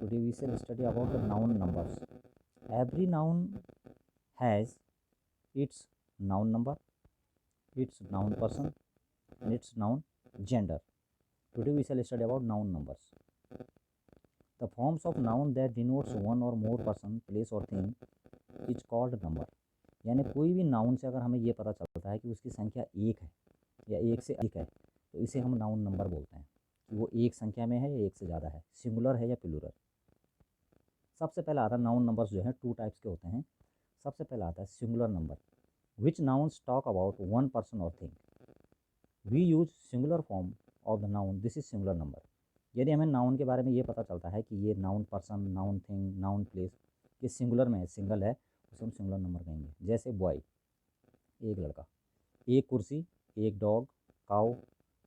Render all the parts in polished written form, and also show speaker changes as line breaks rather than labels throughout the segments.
Today we shall study about the noun numbers. Every noun has its noun number, its noun person, and its noun gender. Today we shall study about noun numbers. The forms of noun that denotes one or more person, place or thing is called number. यानी कोई भी noun से अगर हमें ये पता चलता है कि उसकी संख्या एक है या एक से अधिक है तो इसे हम नाउन नंबर बोलते हैं कि वो एक संख्या में है या एक से ज़्यादा है, सिंगुलर है या प्लूरल। सबसे पहला आता है नाउन नंबर्स जो हैं टू टाइप्स के होते हैं। सबसे पहला आता है singular number, which nouns talk about one person और thing. We use singular form of the noun, this is singular number. यदि हमें नाउन के बारे में ये पता चलता है कि ये noun person, noun thing, noun place ये सिंगुलर में है, सिंगल है, उसे हम सिंगुलर नंबर कहेंगे। जैसे बॉय एक लड़का, एक कुर्सी, एक डॉग, काउ,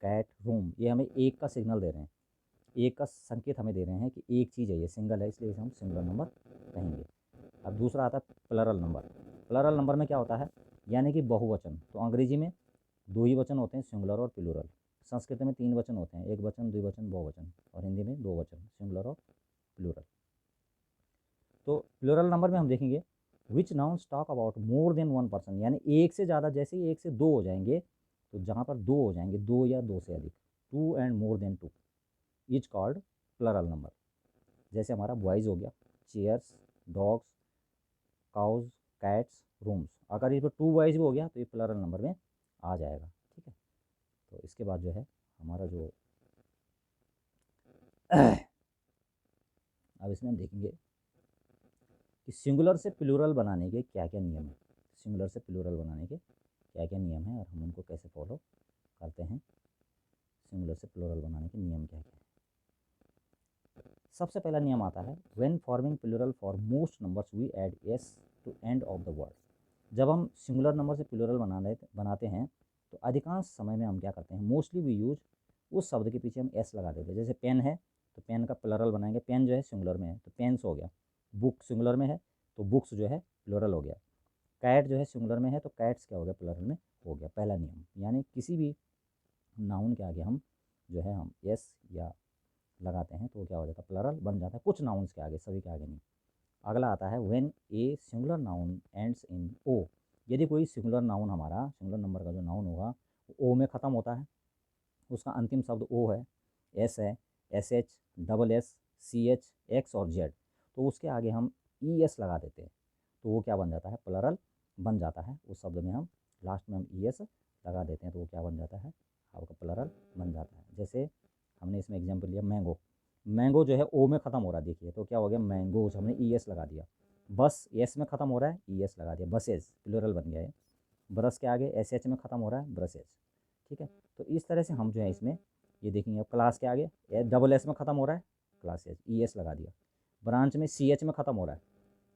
कैट, रूम, ये हमें एक का सिग्नल दे रहे हैं, एक का संकेत हमें दे रहे हैं कि एक चीज़ है, ये सिंगल है, इसलिए इसे हम सिंगुलर नंबर कहेंगे। अब दूसरा आता है प्लरल नंबर। प्लरल नंबर में क्या होता है, यानी कि बहुवचन। तो अंग्रेजी में दो ही वचन होते हैं, सिंगुलर और प्लूरल। संस्कृत में तीन वचन होते हैं, एक वचन, द्विवचन, बहुवचन, और हिंदी में दो वचन, सिंगुलर और प्लूरल। तो प्लूरल नंबर में हम देखेंगे which nouns talk about more than one person, यानी एक से ज़्यादा। जैसे ही एक से दो हो जाएंगे तो जहाँ पर दो हो जाएंगे, दो या दो से अधिक, two and more than two is called plural number. जैसे हमारा बॉयज़ हो गया, chairs, dogs, cows, cats, rooms. अगर इस पर टू बॉयज़ भी हो गया तो ये प्लरल नंबर में आ जाएगा। ठीक है, तो इसके बाद जो है हमारा जो अब इसमें हम देखेंगे कि सिंगुलर से प्लूरल बनाने के क्या क्या नियम हैं। सिंगुलर से प्लूरल बनाने के क्या क्या नियम हैं और हम उनको कैसे फॉलो करते हैं। सिंगुलर से प्लूरल बनाने के नियम क्या क्या हैं। सबसे पहला नियम आता है when forming plural for most numbers we add S to end of the word. जब हम सिंगुलर नंबर से प्लूरल बनाते हैं तो अधिकांश समय में हम क्या करते हैं, मोस्टली वी यूज उस शब्द के पीछे हम एस लगा देते हैं। जैसे पेन है तो पेन का प्लरल बनाएंगे, पेन जो है सिंगुलर में है तो पेन्स हो गया। बुक सिंगुलर में है तो बुक्स जो है प्लूरल हो गया। कैट जो है सिंगुलर में है तो कैट्स क्या हो गया, प्लूरल में हो गया। पहला नियम, यानी किसी भी नाउन के आगे हम जो है हम एस या लगाते हैं तो वो क्या हो जाता है, प्लूरल बन जाता है। कुछ नाउन्स के आगे, सभी के आगे नहीं। अगला आता है when a singular noun ends in O. यदि कोई सिंगुलर नाउन, हमारा सिंगुलर नंबर का जो नाउन होगा वो ओ में ख़त्म होता है, उसका अंतिम शब्द ओ है, एस है, S H, double S, C H, X और जेड, तो उसके आगे हम ई एस लगा देते हैं तो वो क्या बन जाता है, प्लरल बन जाता है। उस शब्द में हम लास्ट में हम ई एस लगा देते हैं तो वो क्या बन जाता है, आपका प्लरल बन जाता है। जैसे हमने इसमें एग्जांपल लिया मैंगो, मैंगो जो है ओ में ख़त्म हो रहा है, देखिए तो क्या हो गया, मैंगोज, हमने ई एस लगा दिया। बस एस में ख़त्म हो रहा है, ई एस लगा दिया, बसेज, प्लूरल बन गया है। ब्रश के आगे एस एच में ख़त्म हो रहा है, ब्रशेज। ठीक है, तो इस तरह से हम जो है इसमें ये देखेंगे। क्लास के आगे डबल एस में ख़त्म हो रहा है, क्लासेज, ई एस लगा दिया। ब्रांच में सी एच में ख़त्म हो रहा है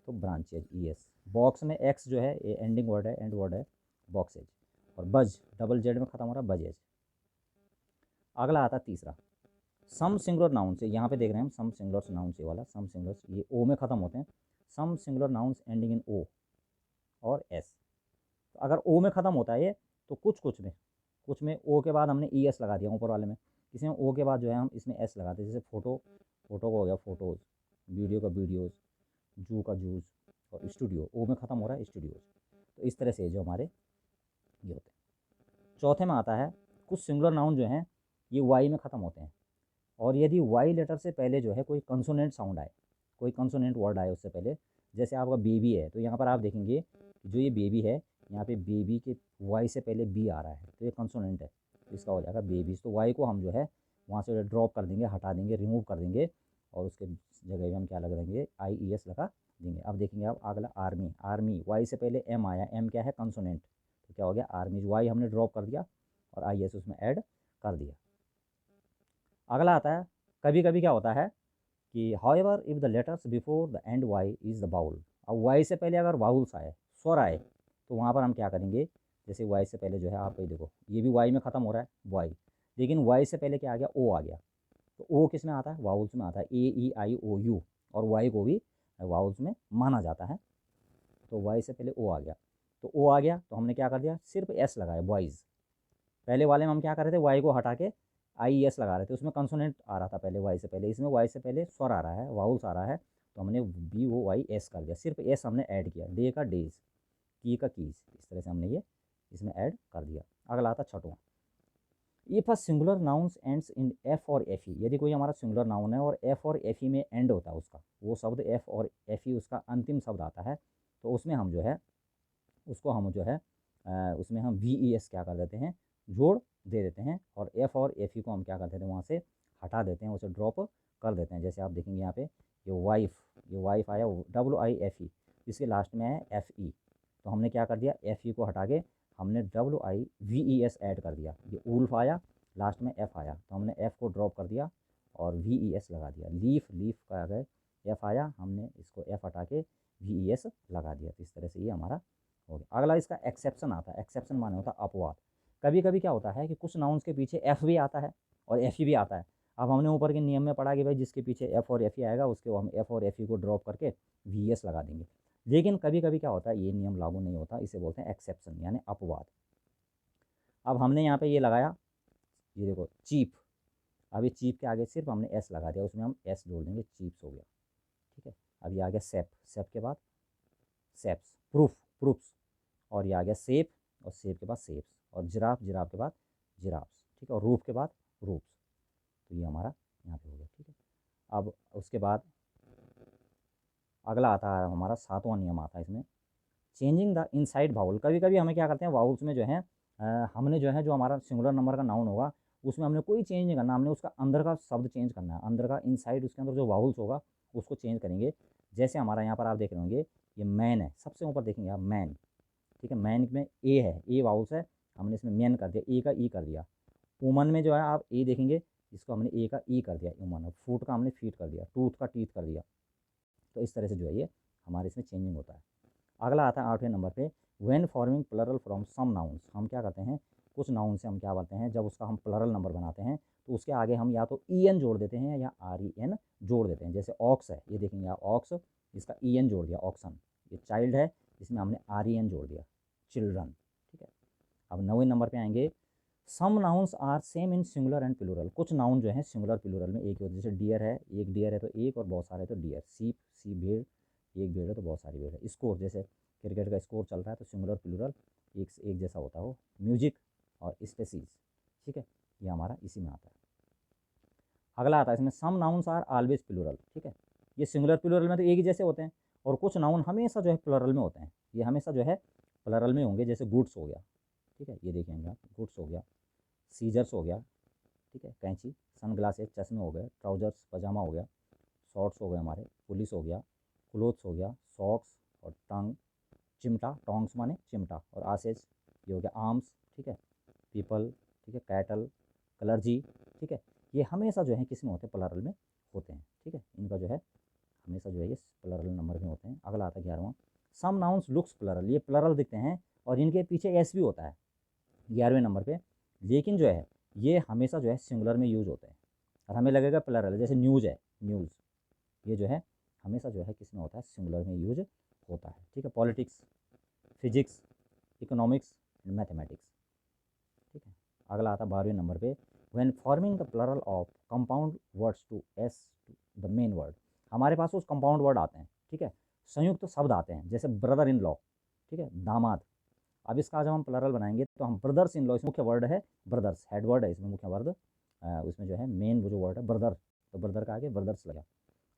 तो ब्रांचेज, ई एस। बॉक्स में एक्स जो है ये एंडिंग वर्ड है, एंड वर्ड है, बॉक्सेज। और बज डबल जेड में ख़त्म हो रहा है, बजेज। अगला आता है तीसरा सम सिंगुलर नाउन से। यहाँ पे देख रहे हैं हम सम सिंगुलर नाउन से वाला, सम सिंगुलर ये ओ में ख़त्म होते हैं। सम सिंगुलर नाउन्स एंडिंग इन ओ और एस। तो अगर ओ में ख़त्म होता है ये तो कुछ में ओ के बाद हमने ई एस लगा दिया ऊपर वाले में, किसी में ओ के बाद जो है हम इसमें एस लगाते हैं। जैसे फोटो, फोटो का हो गया फोटोज़, वीडियो का वीडियोज़, जू का जूस, और स्टूडियो ओ में ख़त्म हो रहा है, स्टूडियोज़। तो इस तरह से जो हमारे ये होते हैं। चौथे में आता है कुछ सिंगुलर नाउन जो हैं ये वाई में ख़त्म होते हैं, और यदि वाई लेटर से पहले जो है कोई कंसोनेंट साउंड आए, कोई कंसोनेंट वर्ड आए उससे पहले, जैसे आपका बेबी है तो यहाँ पर आप देखेंगे कि जो ये बेबी है यहाँ पे बेबी के वाई से पहले बी आ रहा है तो ये कंसोनेंट है, इसका हो जाएगा बेबीज। तो वाई को हम जो है वहाँ से ड्रॉप कर देंगे, हटा देंगे, रिमूव कर देंगे, और उसके जगह में हम क्या लगा देंगे, आई ई एस लगा देंगे। अब देखेंगे आप अगला आर्मी, आर्मी वाई से पहले एम आया, एम क्या है, कंसोनेंट, तो क्या हो गया आर्मीज, वाई हमने ड्रॉप कर दिया और आई एस उसमें ऐड कर दिया। अगला आता है कभी कभी क्या होता है कि however if the letters before the end Y is the vowel. अब वाई से पहले अगर वाउल्स आए, स्वर आए, तो वहाँ पर हम क्या करेंगे, जैसे वाई से पहले जो है आप ये देखो ये भी वाई में ख़त्म हो रहा है वाई, लेकिन वाई से पहले क्या आ गया, ओ आ गया। तो ओ किस में आता है, वाउल्स में आता है, ए ई आई ओ यू, और वाई को भी वाउल्स में माना जाता है। तो वाई से पहले ओ आ गया, तो ओ आ गया तो हमने क्या कर दिया, सिर्फ एस लगाया बॉयज़। पहले वाले में हम क्या कर रहे थे, वाई को हटा के IES लगा रहे थे, उसमें कंसोनेंट आ रहा था पहले वाई से पहले, इसमें वाई से पहले स्वर आ रहा है, वाउल्स आ रहा है, तो हमने BOYS कर दिया, सिर्फ एस हमने ऐड किया, डे का डेज, की का कीज, इस तरह से हमने ये इसमें ऐड कर दिया। अगला आता छठवां, if a singular nouns ends in F और एफ ई, यदि कोई हमारा सिंगुलर नाउन है और एफ और एफ ई में एंड होता है उसका, वो शब्द एफ और एफ ई उसका अंतिम शब्द आता है, तो उसमें हम जो है उसको हम जो है उसमें हम VES क्या कर देते हैं, जोड़ दे देते हैं, और एफ और एफ ई को हम क्या कर देते हैं, वहाँ से हटा देते हैं, उसे ड्रॉप कर देते हैं। जैसे आप देखेंगे यहाँ पे ये वाइफ आया WIFE, इसके लास्ट में है FE, तो हमने क्या कर दिया, FE को हटा के हमने WIVES ऐड कर दिया। ये उल्फ आया, लास्ट में F आया, तो हमने F को ड्रॉप कर दिया और VES लगा दिया। लीफ का अगर F आया, हमने इसको F हटा के VES लगा दिया। तो इस तरह से ये हमारा हो गया। अगला इसका एक्सेप्शन आता है। एक्सेप्शन माने होता है अपवाद। कभी कभी क्या होता है कि कुछ नाउन्स के पीछे F भी आता है और FE भी आता है। अब हमने ऊपर के नियम में पढ़ा कि भाई जिसके पीछे F और FE आएगा उसके हम F और FE को ड्रॉप करके VES लगा देंगे। लेकिन कभी कभी क्या होता है, ये नियम लागू नहीं होता, इसे बोलते हैं एक्सेप्शन यानी अपवाद। अब हमने यहाँ पे ये लगाया, ये देखो चीप, अभी चीप के आगे सिर्फ हमने S लगा दिया, उसमें हम S जोड़ देंगे, चीप्स हो गया, ठीक है। अब ये आ गया सेप, सेप के बाद सेप्स, प्रूफ्स, और ये आ गया सेप, और सेप के बाद सेप्स, और जिराफ, जिराफ के बाद जिराफ्स, ठीक है, और रूफ के बाद रूफ्स। तो ये हमारा यहाँ पे हो गया, ठीक है। अब उसके बाद अगला आता है हमारा सातवां नियम आता है इसमें, चेंजिंग द इनसाइड वाउल। कभी कभी हमें क्या करते हैं, वाउल्स में जो है हमने जो है जो हमारा सिंगुलर नंबर का नाउन होगा उसमें हमने कोई चेंज नहीं करना, हमने उसका अंदर का शब्द चेंज करना है, अंदर का इनसाइड उसके अंदर जो वाउल्स होगा उसको चेंज करेंगे। जैसे हमारा यहाँ पर आप देख रहे होंगे, ये मैन है, सबसे ऊपर देखेंगे आप मैन, ठीक है, मैन में ए है, ए वाउल्स है, हमने इसमें मैन कर दिया, ए का ई कर दिया। वुमन में जो है आप ए देखेंगे, इसको हमने ए का ई कर दिया वुमन, फूट का हमने फीट कर दिया, टूथ का टीथ कर दिया। तो इस तरह से जो है ये हमारे इसमें चेंजिंग होता है। अगला आता है 8वें नंबर पे, when forming plural from some nouns. हम क्या करते हैं, कुछ नाउन से हम क्या करते हैं, जब उसका हम प्लरल नंबर बनाते हैं तो उसके आगे हम या तो EN जोड़ देते हैं या REN जोड़ देते हैं। जैसे ऑक्स है, ये देखेंगे आप ऑक्स, इसका EN जोड़ दिया ऑक्सन। ये चाइल्ड है, इसमें हमने REN जोड़ दिया, चिल्ड्रन, ठीक है। अब 9वें नंबर पे आएंगे, some nouns are same in singular and plural. कुछ नाउन जो है सिंगुलर प्लूरल में एक ही होते हैं, जैसे डियर है, एक डियर है तो एक, और बहुत सारे है तो डियर। सीप, सी भेड़, एक भेड़ है तो बहुत सारी भेड़ है। स्कोर, जैसे क्रिकेट का स्कोर चल रहा है तो सिंगुलर प्लूरल एक जैसा होता हो। म्यूजिक और स्पेसीज, ठीक है, ये हमारा इसी में आता है। अगला आता है इसमें, some nouns are always plural, ठीक है, ये सिंगुलर प्लूरल में तो एक ही जैसे होते हैं, और कुछ नाउन हमेशा जो है प्लूरल में होते हैं, ये हमेशा जो है प्लूरल में होंगे। जैसे गुड्स हो गया, ठीक है, ये देखेंगे आप, गुड्स हो गया, सीजर्स हो गया, ठीक है, कैंची, सनग्लासेस चश्मे हो गए, ट्राउजर्स पजामा हो गया, शॉर्ट्स हो गए हमारे, पुलिस हो गया, क्लोथ्स हो गया, सॉक्स, और टंग, चिमटा, टोंग्स माने चिमटा, और आसेज, ये हो गया आर्म्स, ठीक है, पीपल, ठीक है, कैटल, कलर्जी, ठीक है, ये हमेशा जो है किस में होते हैं, प्लरल में होते हैं, ठीक है, इनका जो है हमेशा जो है ये प्लरल नंबर में होते हैं। अगला आता है 11वां, सम नाउन्स लुक्स प्लरल, ये प्लरल दिखते हैं और इनके पीछे एस भी होता है 11वें नंबर पे, लेकिन जो है ये हमेशा जो है सिंगुलर में यूज होते हैं, और हमें लगेगा प्लरल है। जैसे न्यूज़ है, न्यूज़, ये जो है हमेशा जो है किस में होता है, सिंगुलर में यूज होता है, ठीक है। Politics, physics, economics and mathematics, ठीक है। अगला आता है 12वें नंबर पे, when forming the plural of compound words to S the main word. हमारे पास उस कंपाउंड वर्ड आते हैं, ठीक है, संयुक्त शब्द आते हैं, जैसे ब्रदर इन लॉ, ठीक है, दामाद। अब इसका जब हम प्लरल बनाएंगे तो हम ब्रदर्स इन लॉ, मुख्य वर्ड है ब्रदर्स, हेड वर्ड है इसमें, मुख्य वर्ड उसमें जो है मेन वो जो वर्ड है ब्रदर, तो ब्रदर का आगे ब्रदर्स लगा।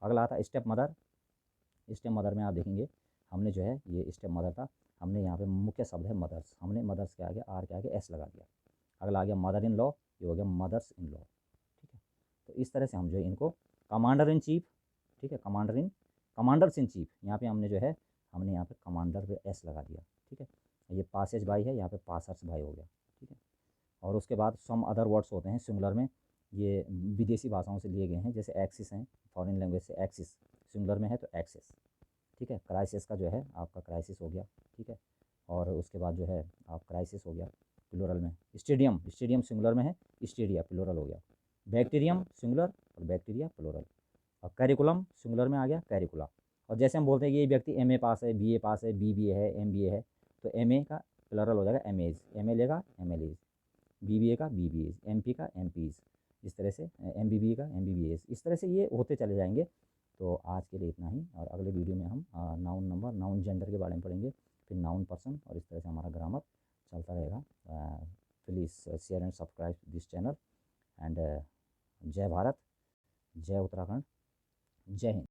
अगला आता है स्टेप मदर। स्टेप मदर में आप देखेंगे हमने जो है ये स्टेप मदर था, हमने यहाँ पे मुख्य शब्द है मदर्स, हमने मदर्स के आगे आर के आगे एस लगा दिया। अगला आ गया मदर इन लॉ, ये हो गया मदर्स इन लॉ, ठीक है। तो इस तरह से हम जो है इनको, कमांडर इन चीफ, ठीक है, कमांडर्स इन चीफ, यहाँ पे हमने जो है हमने यहाँ पे कमांडर पे एस लगा दिया, ठीक है। ये पासेज भाई है, यहाँ पे पासर्स भाई हो गया, ठीक है। और उसके बाद सम अदर वर्ड्स होते हैं सिंगुलर में, ये विदेशी भाषाओं से लिए गए हैं, जैसे एक्सिस हैं, फॉरेन लैंग्वेज से एक्सिस, सिंगुलर में है तो एक्सिस, ठीक है। क्राइसिस का जो है आपका क्राइसिस हो गया, ठीक है। और उसके बाद जो है आप क्राइसिस हो गया प्लूरल में। स्टेडियम, स्टेडियम सिंगुलर में है, स्टेडिया प्लूरल हो गया। बैक्टीरियम सिंगुलर और बैक्टीरिया प्लूरल। और कैरिकुलम सिंगुलर में आ गया, कैरिकुला। और जैसे हम बोलते हैं कि ये व्यक्ति MA पास है, BA पास है, BBA है, MBA है, तो MA का प्लूरल हो जाएगा MAs, MA लेगा MLAs, BBA का BBAs, MP का MPs, इस तरह से MBBA का MBBS, इस तरह से ये होते चले जाएंगे। तो आज के लिए इतना ही, और अगले वीडियो में हम नाउन नंबर, नाउन जेंडर के बारे में पढ़ेंगे, फिर नाउन पर्सन, और इस तरह से हमारा ग्रामर चलता रहेगा। Please share and subscribe this channel, and जय भारत, जय उत्तराखंड, जय हिंद।